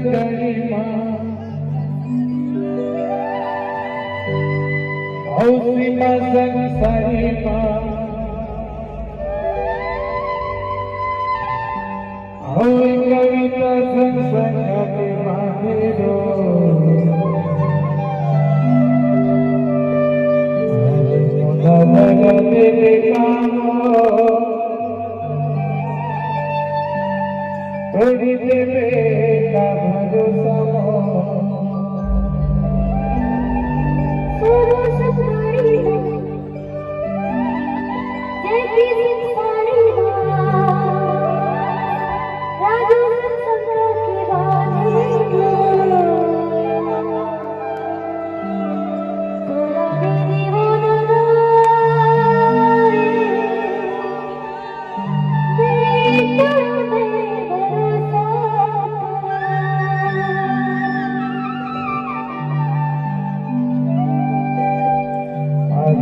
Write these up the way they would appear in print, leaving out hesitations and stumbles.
ગળીમાં હૌસીમાં સંસારીમાં હોય કવિતા સંસંગાતે માહેરો લગતે કામો तोड़ी देवे का भरोसा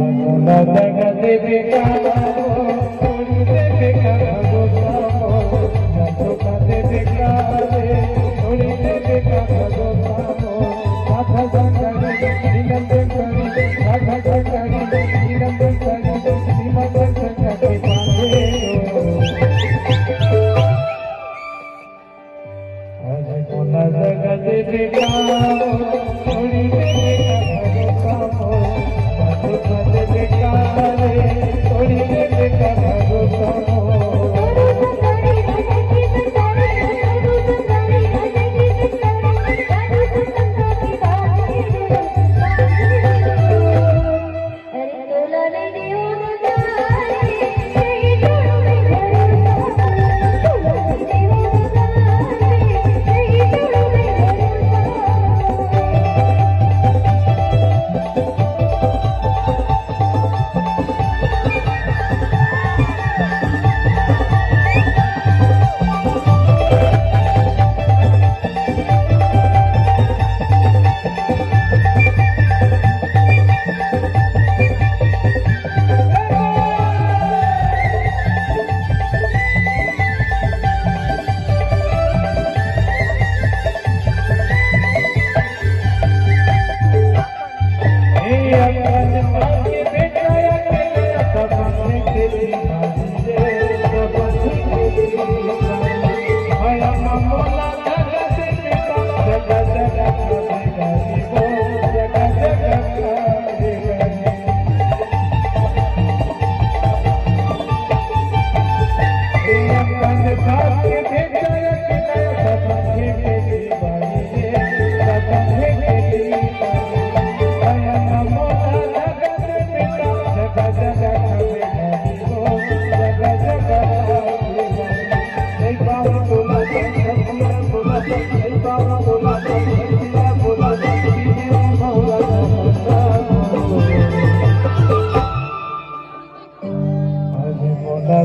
लगते बेका तोड़ी देवे का भरोसा लगते बेका तोड़ी देवे का भरोसा राधा संगरी नीलम संगरी राधा संगरी नीलम संगरी सीमा संगरी पावे आज कोना लगते बेका तोड़ी देवे का भरोसा धोखा दे बेका तोड़ी देवे का भरोसा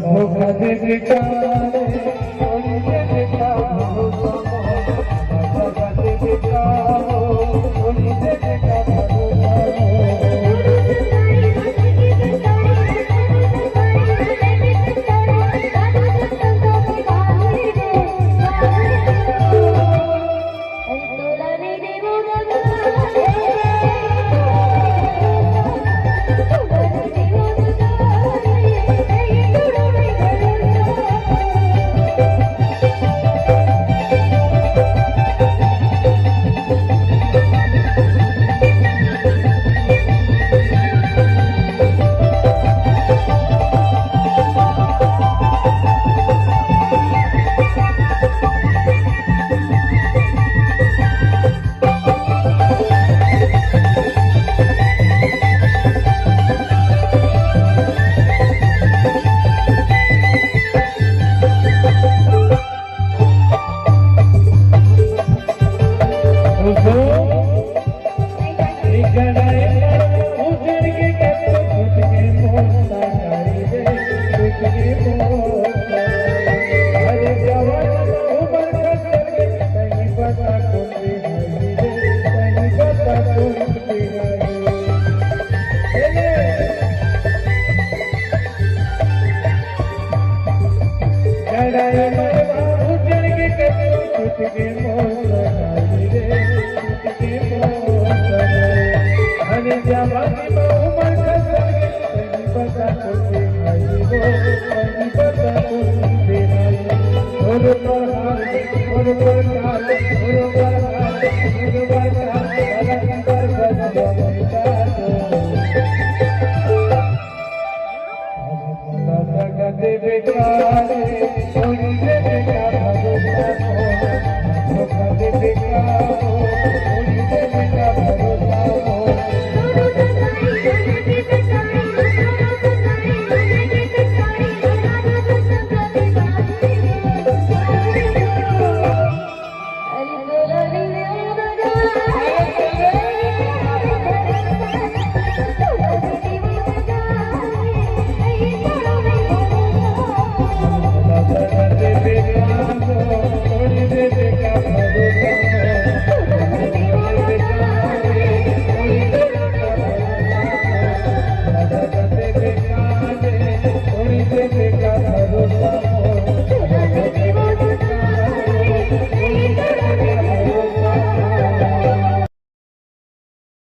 धोखा दे बेका तोड़ी देवे का भरोसा लड़ाई में उजड़ के टूट के मोर बेकार